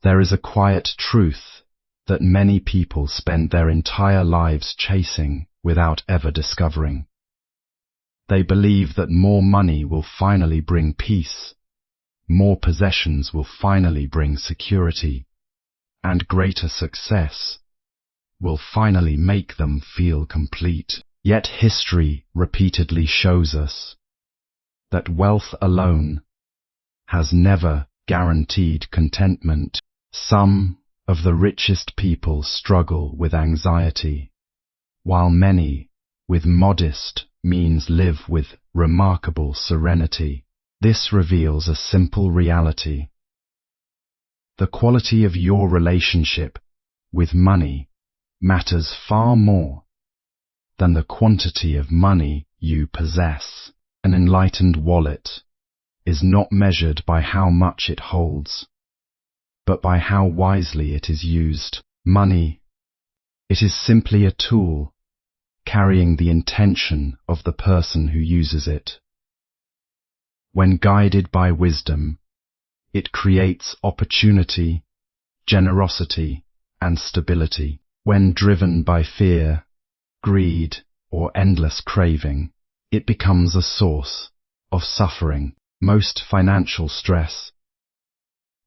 There is a quiet truth that many people spend their entire lives chasing without ever discovering. They believe that more money will finally bring peace, more possessions will finally bring security, and greater success will finally make them feel complete. Yet history repeatedly shows us that wealth alone has never guaranteed contentment. Some of the richest people struggle with anxiety, while many with modest means live with remarkable serenity. This reveals a simple reality. The quality of your relationship with money matters far more than the quantity of money you possess. An enlightened wallet is not measured by how much it holds, but by how wisely it is used. Money, it is simply a tool carrying the intention of the person who uses it. When guided by wisdom, it creates opportunity, generosity, and stability. When driven by fear, greed, or endless craving, it becomes a source of suffering. Most financial stress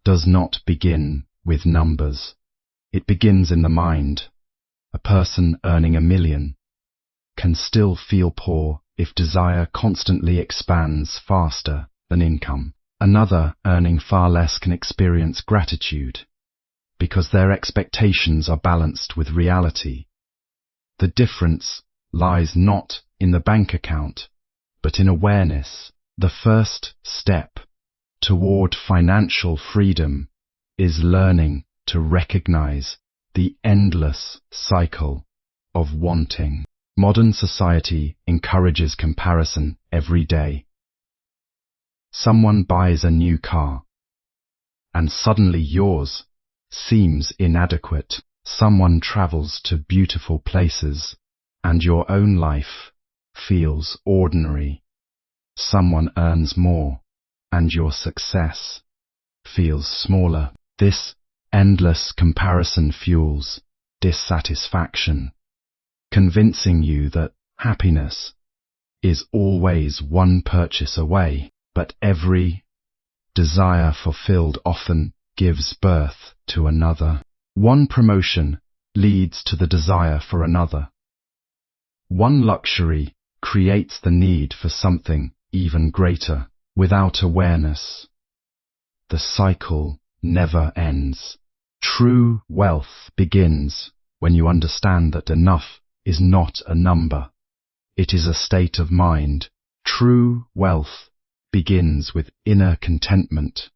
does not begin with numbers. It begins in the mind. A person earning $1 million can still feel poor if desire constantly expands faster than income. Another earning far less can experience gratitude because their expectations are balanced with reality. The difference lies not in the bank account, but in awareness. The first step toward financial freedom is learning to recognize the endless cycle of wanting. Modern society encourages comparison every day. Someone buys a new car, and suddenly yours seems inadequate. Someone travels to beautiful places, and your own life feels ordinary. Someone earns more, and your success feels smaller. This endless comparison fuels dissatisfaction, convincing you that happiness is always one purchase away. But every desire fulfilled often gives birth to another. One promotion leads to the desire for another. One luxury creates the need for something even greater. Without awareness, the cycle never ends. True wealth begins when you understand that enough is not a number. It is a state of mind. True wealth begins with inner contentment.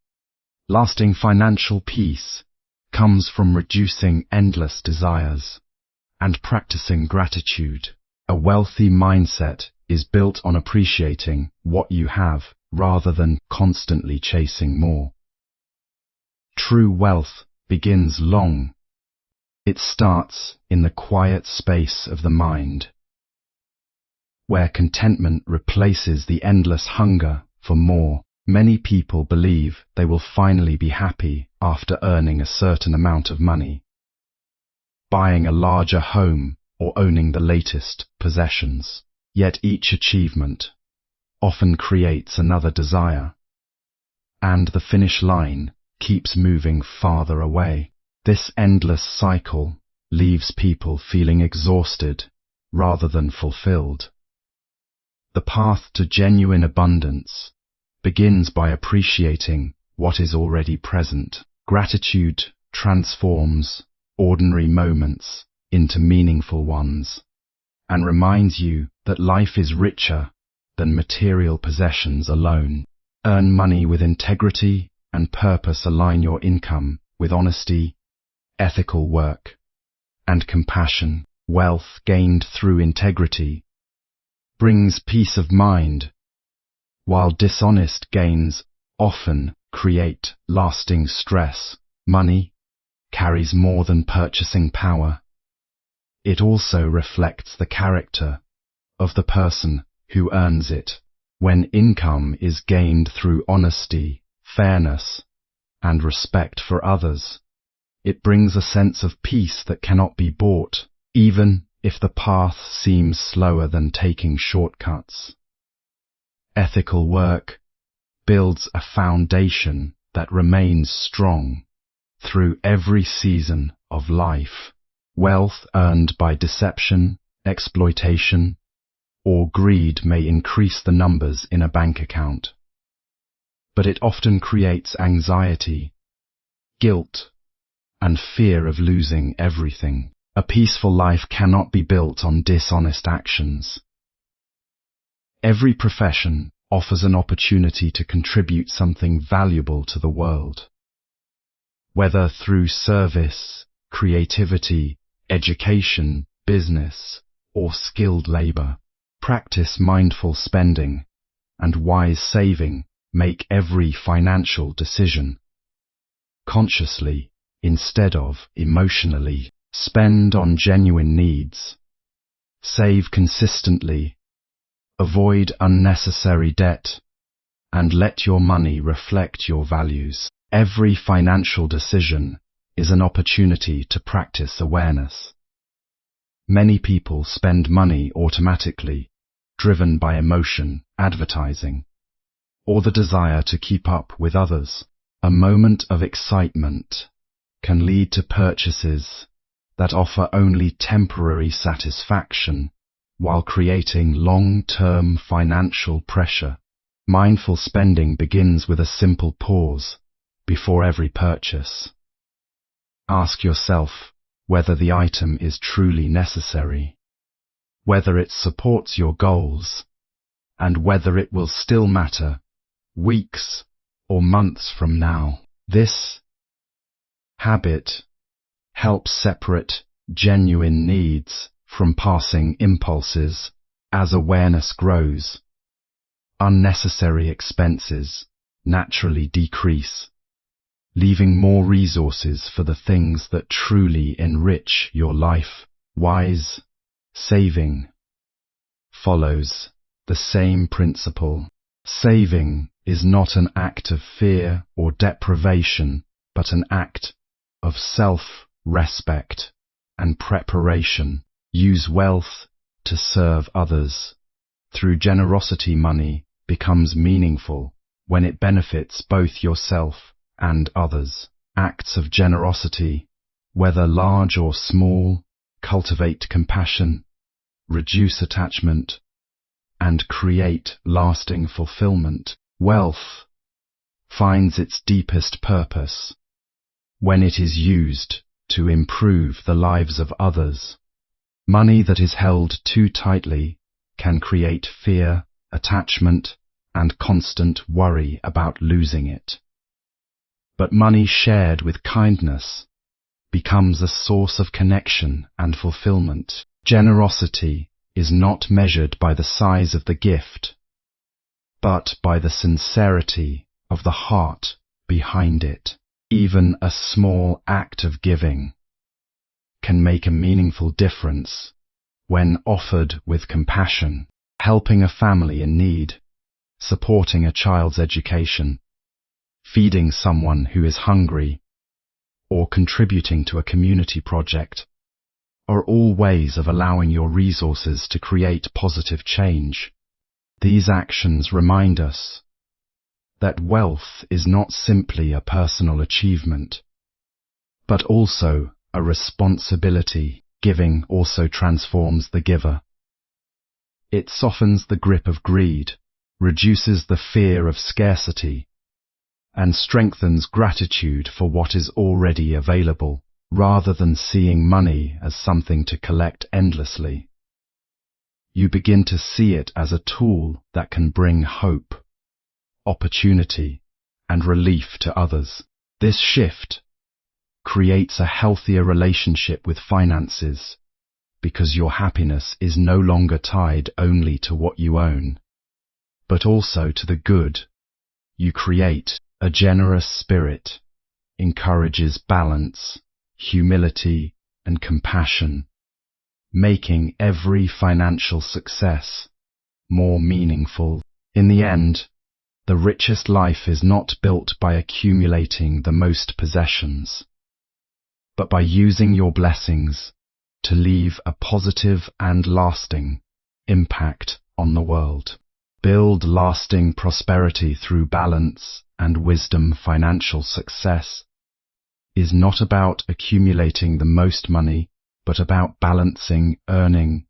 Lasting financial peace comes from reducing endless desires and practicing gratitude. A wealthy mindset is built on appreciating what you have rather than constantly chasing more. True wealth begins long. It starts in the quiet space of the mind, where contentment replaces the endless hunger for more. Many people believe they will finally be happy after earning a certain amount of money, buying a larger home, or owning the latest possessions. Yet each achievement often creates another desire, and the finish line keeps moving farther away. This endless cycle leaves people feeling exhausted rather than fulfilled. The path to genuine abundance begins by appreciating what is already present. Gratitude transforms ordinary moments into meaningful ones and reminds you that life is richer than material possessions alone. Earn money with integrity and purpose. Align your income with honesty, ethical work, and compassion. Wealth gained through integrity brings peace of mind, while dishonest gains often create lasting stress. Money carries more than purchasing power. It also reflects the character of the person who earns it. When income is gained through honesty, fairness, and respect for others, It brings a sense of peace that cannot be bought, even if the path seems slower than taking shortcuts. Ethical work builds a foundation that remains strong through every season of life. Wealth earned by deception, exploitation, or greed may increase the numbers in a bank account, but it often creates anxiety, guilt, and fear of losing everything. A peaceful life cannot be built on dishonest actions. Every profession offers an opportunity to contribute something valuable to the world. Whether through service, creativity, education, business, or skilled labor, practice mindful spending and wise saving. Make every financial decision consciously instead of emotionally. Spend on genuine needs. Save consistently. Avoid unnecessary debt, and let your money reflect your values. Every financial decision is an opportunity to practice awareness. Many people spend money automatically, driven by emotion, advertising, or the desire to keep up with others. A moment of excitement can lead to purchases that offer only temporary satisfaction while creating long-term financial pressure. Mindful spending begins with a simple pause before every purchase. Ask yourself whether the item is truly necessary, whether it supports your goals, and whether it will still matter weeks or months from now. This habit helps separate genuine needs from passing impulses. As awareness grows, unnecessary expenses naturally decrease, leaving more resources for the things that truly enrich your life. Wise saving follows the same principle. Saving is not an act of fear or deprivation, but an act of self-respect and preparation. Use wealth to serve others. Through generosity, money becomes meaningful when it benefits both yourself and others. Acts of generosity, whether large or small, cultivate compassion, reduce attachment, and create lasting fulfillment. Wealth finds its deepest purpose when it is used to improve the lives of others. Money that is held too tightly can create fear, attachment, and constant worry about losing it. But money shared with kindness becomes a source of connection and fulfillment. Generosity is not measured by the size of the gift, but by the sincerity of the heart behind it. Even a small act of giving can make a meaningful difference when offered with compassion. Helping a family in need, supporting a child's education, feeding someone who is hungry, or contributing to a community project are all ways of allowing your resources to create positive change. These actions remind us that wealth is not simply a personal achievement, but also a responsibility. Giving also transforms the giver. It softens the grip of greed, reduces the fear of scarcity, and strengthens gratitude for what is already available, rather than seeing money as something to collect endlessly. You begin to see it as a tool that can bring hope, opportunity, and relief to others. This shift creates a healthier relationship with finances, because your happiness is no longer tied only to what you own, but also to the good you create. A generous spirit encourages balance, humility, and compassion, making every financial success more meaningful. In the end, the richest life is not built by accumulating the most possessions, but by using your blessings to leave a positive and lasting impact on the world. Build lasting prosperity through balance and wisdom. Financial success is not about accumulating the most money, but about balancing earning,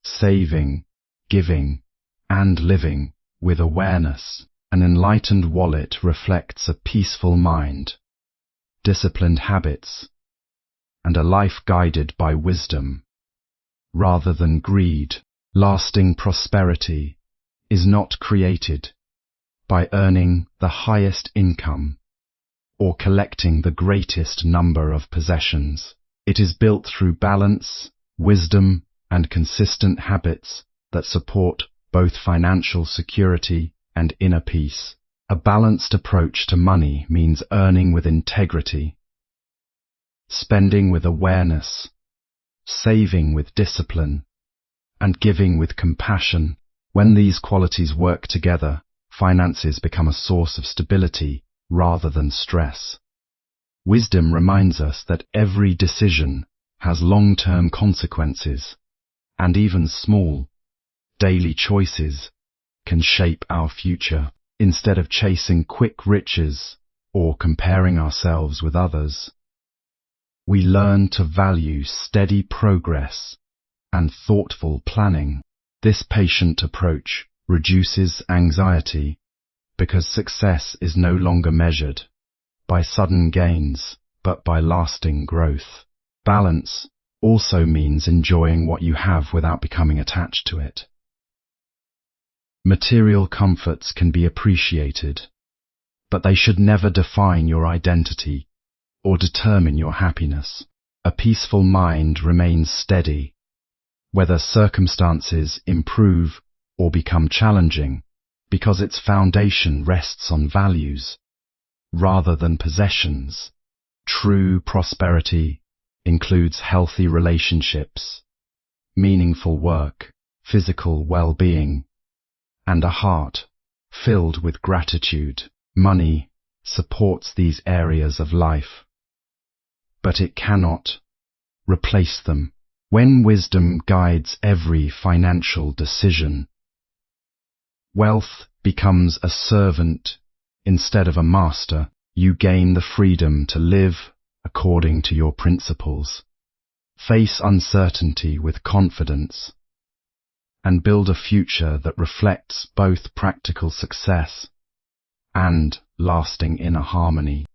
saving, giving, and living with awareness. An enlightened wallet reflects a peaceful mind, disciplined habits, and a life guided by wisdom, rather than greed. Lasting prosperity is not created by earning the highest income or collecting the greatest number of possessions. It is built through balance, wisdom, and consistent habits that support both financial security and inner peace. A balanced approach to money means earning with integrity, spending with awareness, saving with discipline, and giving with compassion. When these qualities work together, finances become a source of stability rather than stress. Wisdom reminds us that every decision has long-term consequences, and even small, daily choices can shape our future. Instead of chasing quick riches or comparing ourselves with others, we learn to value steady progress and thoughtful planning. This patient approach reduces anxiety because success is no longer measured by sudden gains, but by lasting growth. Balance also means enjoying what you have without becoming attached to it. Material comforts can be appreciated, but they should never define your identity or determine your happiness. A peaceful mind remains steady, whether circumstances improve or become challenging, because its foundation rests on values rather than possessions. True prosperity includes healthy relationships, meaningful work, physical well-being, and a heart filled with gratitude. Money supports these areas of life, but it cannot replace them. When wisdom guides every financial decision, wealth becomes a servant instead of a master. You gain the freedom to live according to your principles, face uncertainty with confidence, and build a future that reflects both practical success and lasting inner harmony.